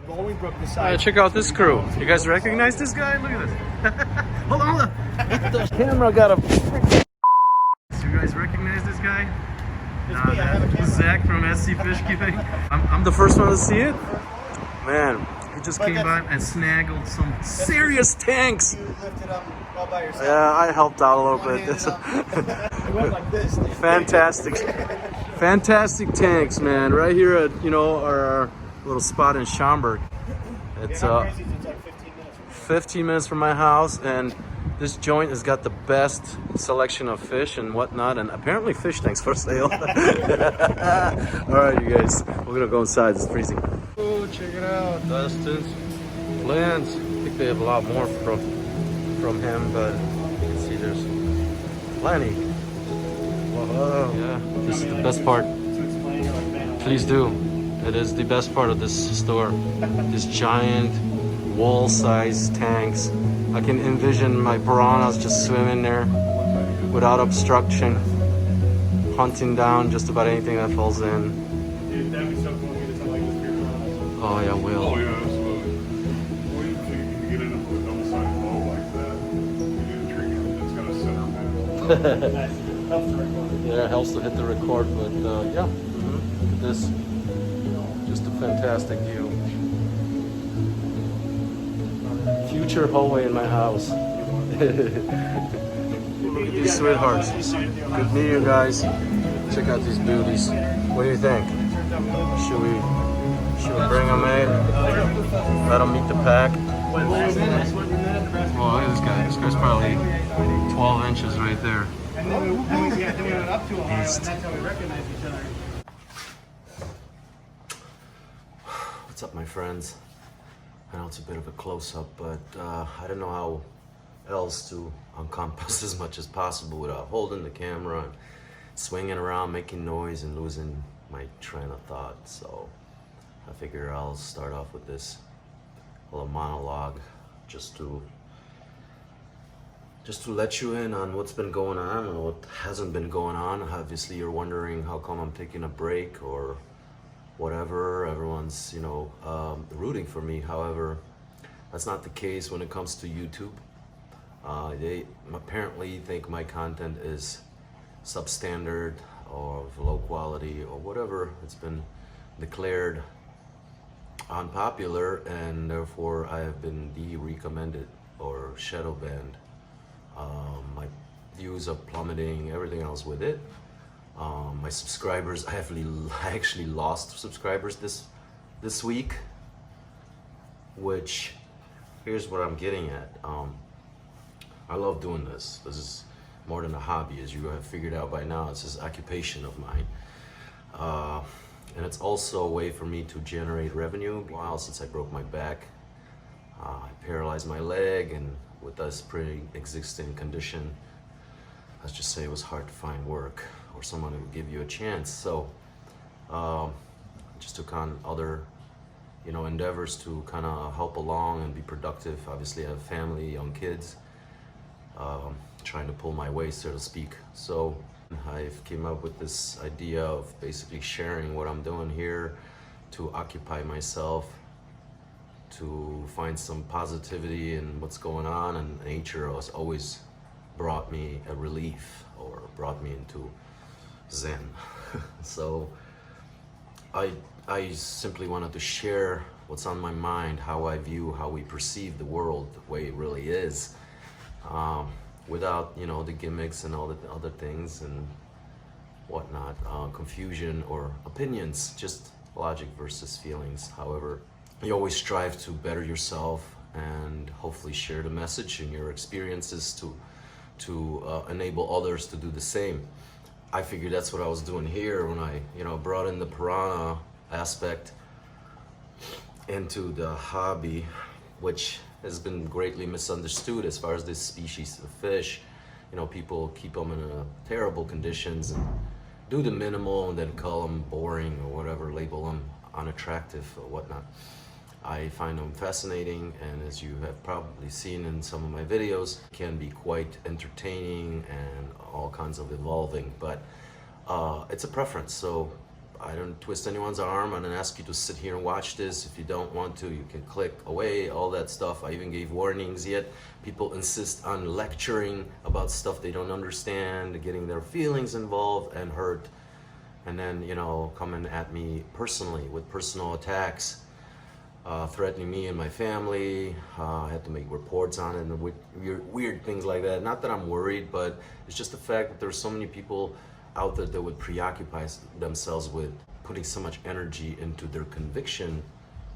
Check out this crew. You guys recognize this guy? Look at this. Hold on, hold on. The camera got a... You guys recognize this guy? Zach from SC Fish Keeping. I'm the first one to see it. Man, he just came by and snaggled some serious tanks. You lifted them all by yourself. Yeah, I helped out a little bit. It went like this. Fantastic. Fantastic tanks, man. Right here at, our little spot in Schaumburg. It's 15 minutes from my house, and this joint has got the best selection of fish and whatnot, and apparently fish tanks for sale. All right, you guys, we're gonna go inside. It's freezing. Oh, check it out, Dustin's plants. I think they have a lot more from him, but you can see there's plenty. Whoa. Yeah, this is the best part. Please do. It is the best part of this store. This giant wall-sized tanks. I can envision my piranhas just swimming there without obstruction, hunting down just about anything that falls in. Dude, that'd be so cool to get something like this here. Oh yeah, will. Oh yeah, absolutely. Or you can get it up with a double-sided bow like that. You do the trick, it's got a center pin. Helps to record. Yeah, it helps to hit the record, but yeah. Look at this. Just a fantastic view. Future hallway in my house. Look at these sweethearts. Good meeting you guys. Check out these beauties. What do you think? Should we bring them in? Let them meet the pack? Oh, look at this guy. This guy's probably 12 inches right there. And then we went up to a high, and that's how we recognize each other. What's up, my friends? I know it's a bit of a close-up, but I don't know how else to encompass as much as possible without holding the camera and swinging around, making noise, and losing my train of thought. So I figure I'll start off with this little monologue just to let you in on what's been going on and what hasn't been going on. Obviously, you're wondering how come I'm taking a break or whatever. Everyone's, rooting for me. However, that's not the case when it comes to YouTube. They apparently think my content is substandard or of low quality or whatever. It's been declared unpopular, and therefore I have been de-recommended or shadow banned. My views are plummeting, everything else with it. My subscribers, I actually lost subscribers this week, which, here's what I'm getting at. I love doing this. This is more than a hobby, as you have figured out by now. It's this occupation of mine. And it's also a way for me to generate revenue. A while since I broke my back. I paralyzed my leg, and with this pre-existing condition, let's just say it was hard to find work or someone who would give you a chance. So just took on other endeavors to kind of help along and be productive. Obviously I have family, young kids, trying to pull my weight, so to speak. So I've came up with this idea of basically sharing what I'm doing here to occupy myself, to find some positivity in what's going on, and nature has always brought me a relief or brought me into Zen. So I simply wanted to share what's on my mind, how I view, how we perceive the world the way it really is, without the gimmicks and all the other things and whatnot, confusion or opinions, just logic versus feelings. However, you always strive to better yourself and hopefully share the message and your experiences to enable others to do the same. I figured that's what I was doing here when I brought in the piranha aspect into the hobby, which has been greatly misunderstood as far as this species of fish. People keep them in terrible conditions and do the minimal and then call them boring or whatever, label them unattractive or whatnot. I find them fascinating, and as you have probably seen in some of my videos, can be quite entertaining and all kinds of evolving, but it's a preference. So I don't twist anyone's arm. I don't ask you to sit here and watch this. If you don't want to, you can click away, all that stuff. I even gave warnings, yet people insist on lecturing about stuff they don't understand, getting their feelings involved and hurt, and then, you know, coming at me personally with personal attacks, threatening me and my family. I had to make reports on it and weird things like that. Not that I'm worried, but it's just the fact that there's so many people out there that would preoccupy themselves with putting so much energy into their conviction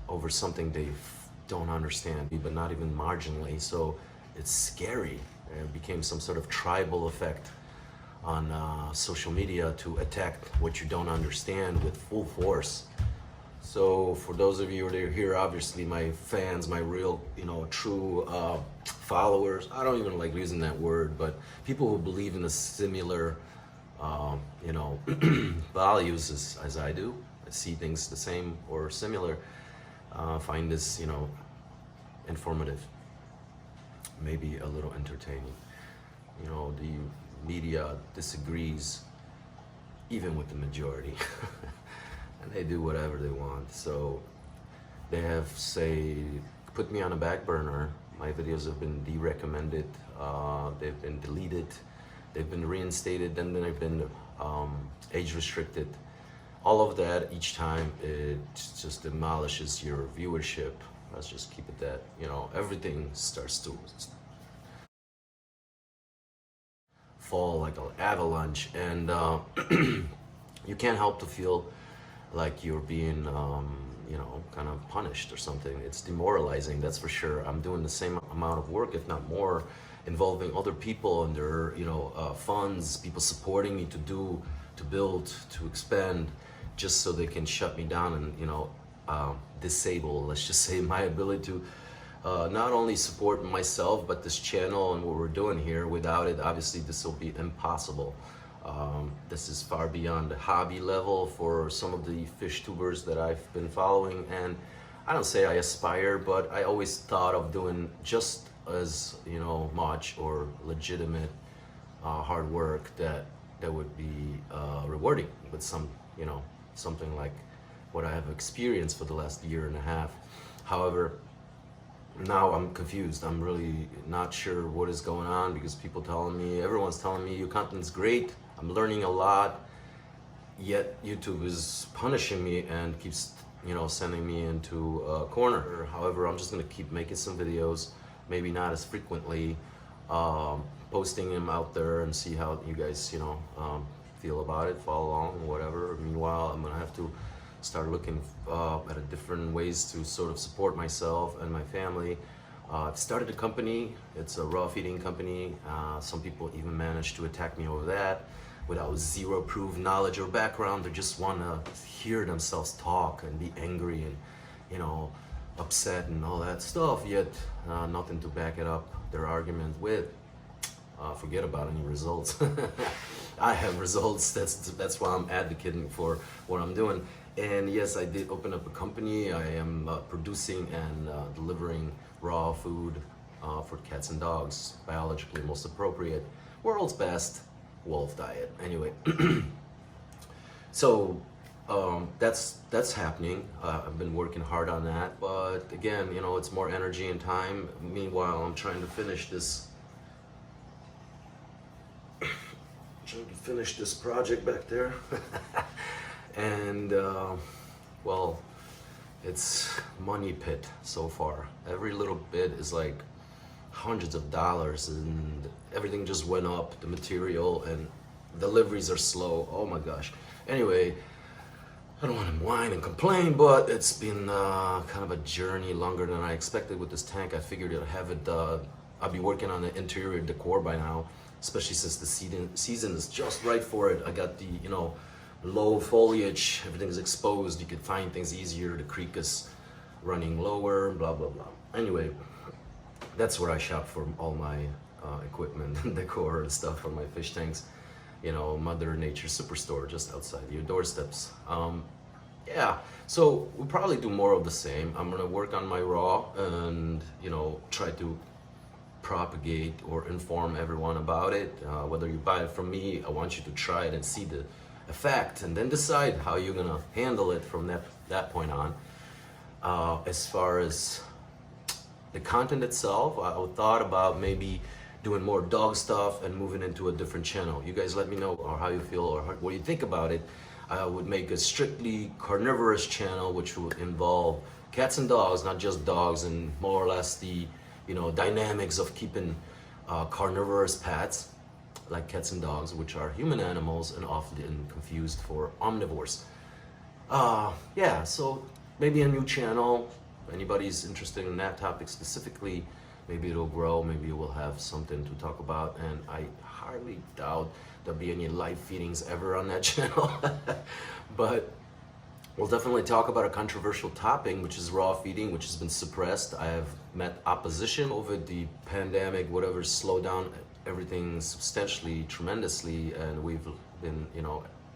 over something they don't understand, but not even marginally. So it's scary. It became some sort of tribal effect on social media to attack what you don't understand with full force. So for those of you that are here, obviously my fans, my real, you know, true followers, I don't even like using that word, but people who believe in the similar you know, values as I do, I see things the same or similar, find this, you know, informative, maybe a little entertaining. You know, the media disagrees even with the majority, and they do whatever they want. So they have, say, put me on a back burner. My videos have been de-recommended, they've been deleted, they've been reinstated, and then they've been age restricted. All of that, each time, it just demolishes your viewership. Let's just keep it that, you know, everything starts to fall like an avalanche, and you can't help to feel like you're being, you know, kind of punished or something. It's demoralizing, that's for sure. I'm doing the same amount of work, if not more, involving other people and their, you know, funds, people supporting me to build, to expand, just so they can shut me down and, you know, disable, let's just say, my ability to not only support myself, but this channel and what we're doing here. Without it, obviously, this will be impossible. This is far beyond the hobby level for some of the fish tubers that I've been following, and I don't say I aspire, but I always thought of doing just as, you know, much or legitimate hard work that would be rewarding with some, you know, something like what I have experienced for the last year and a half. However, now I'm confused. I'm really not sure what is going on, because everyone's telling me your content's great, I'm learning a lot, yet YouTube is punishing me and keeps, you know, sending me into a corner. However, I'm just gonna keep making some videos, maybe not as frequently, posting them out there and see how you guys, you know, feel about it, follow along, whatever. Meanwhile, I'm gonna have to start looking at different ways to sort of support myself and my family. I've started a company. It's a raw feeding company. Some people even managed to attack me over that without zero proof, knowledge, or background. They just want to hear themselves talk and be angry and, you know, upset and all that stuff, yet nothing to back it up their argument with. Forget about any results. I have results. That's why I'm advocating for what I'm doing. And yes, I did open up a company. I am producing and delivering raw food for cats and dogs, biologically most appropriate, world's best wolf diet. Anyway, so that's happening. I've been working hard on that, but again, you know, it's more energy and time. Meanwhile, I'm trying to finish this. Trying to finish this project back there. And well, it's money pit so far. Every little bit is like hundreds of dollars, and everything just went up, the material, and deliveries are slow. Oh my gosh. Anyway, I don't want to whine and complain, but it's been kind of a journey, longer than I expected with this tank. I figured I'd have it, I'd be working on the interior decor by now, especially since the season is just right for it. I got the, you know, low foliage, everything's exposed, you could find things easier, the creek is running lower, blah blah blah. Anyway, that's where I shop for all my equipment and decor and stuff for my fish tanks. You know, Mother Nature Superstore just outside your doorsteps. Yeah, so we'll probably do more of the same. I'm gonna work on my raw and, you know, try to propagate or inform everyone about it. Whether you buy it from me, I want you to try it and see the effect, and then decide how you're gonna handle it from that point on. As far as the content itself, I thought about maybe doing more dog stuff and moving into a different channel. You guys let me know or how you feel or what you think about it. I would make a strictly carnivorous channel, which would involve cats and dogs, not just dogs, and more or less the dynamics of keeping carnivorous pets like cats and dogs, which are human animals and often confused for omnivores. Yeah, so maybe a new channel. If anybody's interested in that topic specifically, maybe it'll grow, maybe we'll have something to talk about, and I highly doubt there'll be any live feedings ever on that channel. But we'll definitely talk about a controversial topic, which is raw feeding, which has been suppressed. I have met opposition over the pandemic, whatever, slowed down everything substantially, tremendously, and we've been,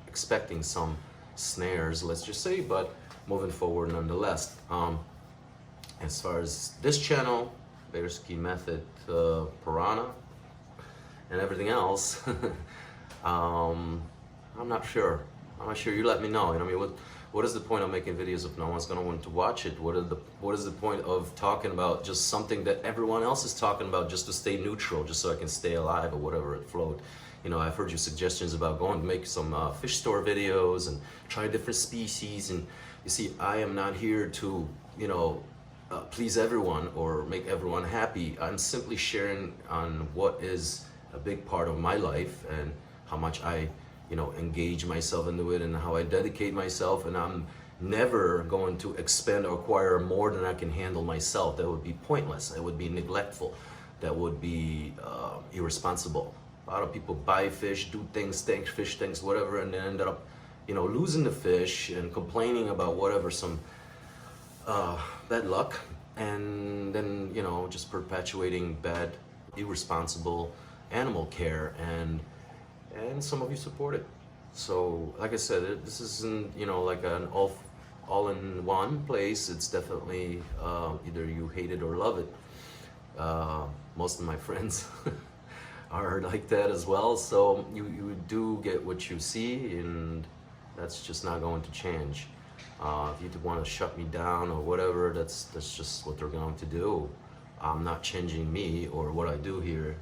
expecting some snares, let's just say, but moving forward nonetheless. As far as this channel, Bearski Method, Piranha, and everything else, I'm not sure. You let me know. What is the point of making videos if no one's gonna want to watch it? What is the point of talking about just something that everyone else is talking about just to stay neutral, just so I can stay alive or whatever it flowed? I've heard your suggestions about going to make some fish store videos and try different species. And you see, I am not here to, please everyone or make everyone happy. I'm simply sharing on what is a big part of my life and how much I engage myself into it and how I dedicate myself, and I'm never going to expend or acquire more than I can handle myself. That would be pointless. That would be neglectful. That would be irresponsible. A lot of people buy fish, do things, fish things, whatever, and then end up, losing the fish and complaining about whatever, some bad luck, and then, just perpetuating bad, irresponsible animal care, and some of you support it. So, like I said, this isn't, like an all-in-one place. It's definitely either you hate it or love it. Most of my friends are like that as well. So you do get what you see, and that's just not going to change. If you want to shut me down or whatever, that's just what they're going to do. I'm not changing me or what I do here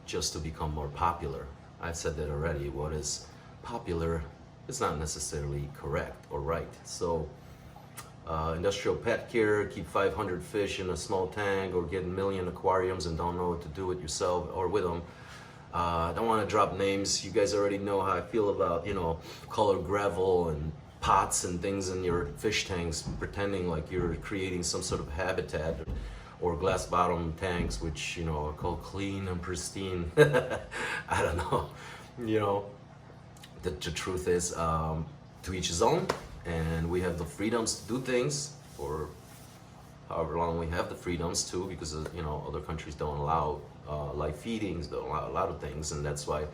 just to become more popular. I've said that already. What is popular is not necessarily correct or right. So industrial pet care, keep 500 fish in a small tank, or get a million aquariums and don't know what to do with yourself or with them. I don't want to drop names. You guys already know how I feel about, colored gravel and pots and things in your fish tanks, pretending like you're creating some sort of habitat, or glass bottom tanks, which, are called clean and pristine. I don't know. The truth is, to each his own, and we have the freedoms to do things for however long we have the freedoms to, because other countries don't allow live feedings, don't allow a lot of things, and that's why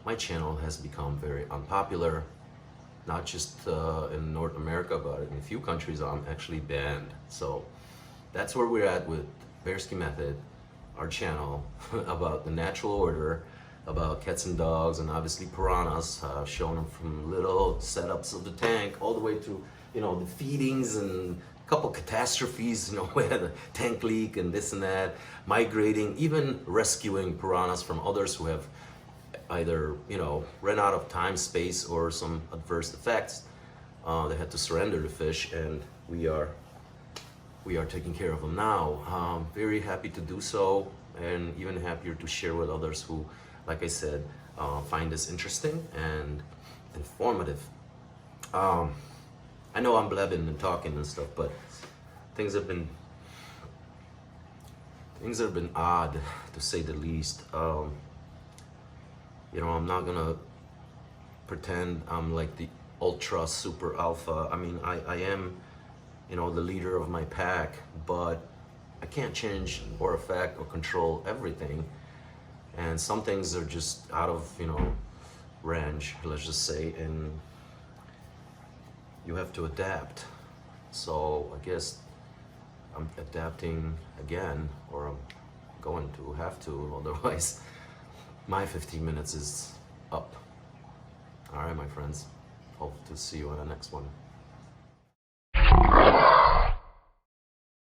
my channel has become very unpopular, not just in North America, but in a few countries I'm actually banned. So that's where we're at with Bearski Method, our channel about the natural order, about cats and dogs, and obviously piranhas. I've shown them from little setups of the tank all the way to, the feedings and a couple catastrophes, we had a tank leak and this and that, migrating, even rescuing piranhas from others who have either, ran out of time, space, or some adverse effects. They had to surrender the fish, and we are taking care of them now. Very happy to do so, and even happier to share with others who, like I said, find this interesting and informative. I know I'm blabbing and talking and stuff, but things have been odd, to say the least. I'm not gonna pretend I'm like the ultra super alpha. I mean, I am, the leader of my pack, but I can't change or affect or control everything. And some things are just out of, range, let's just say, and you have to adapt. So I guess I'm adapting again, or I'm going to have to, otherwise my 15 minutes is up. All right, my friends. hope to see you on the next one.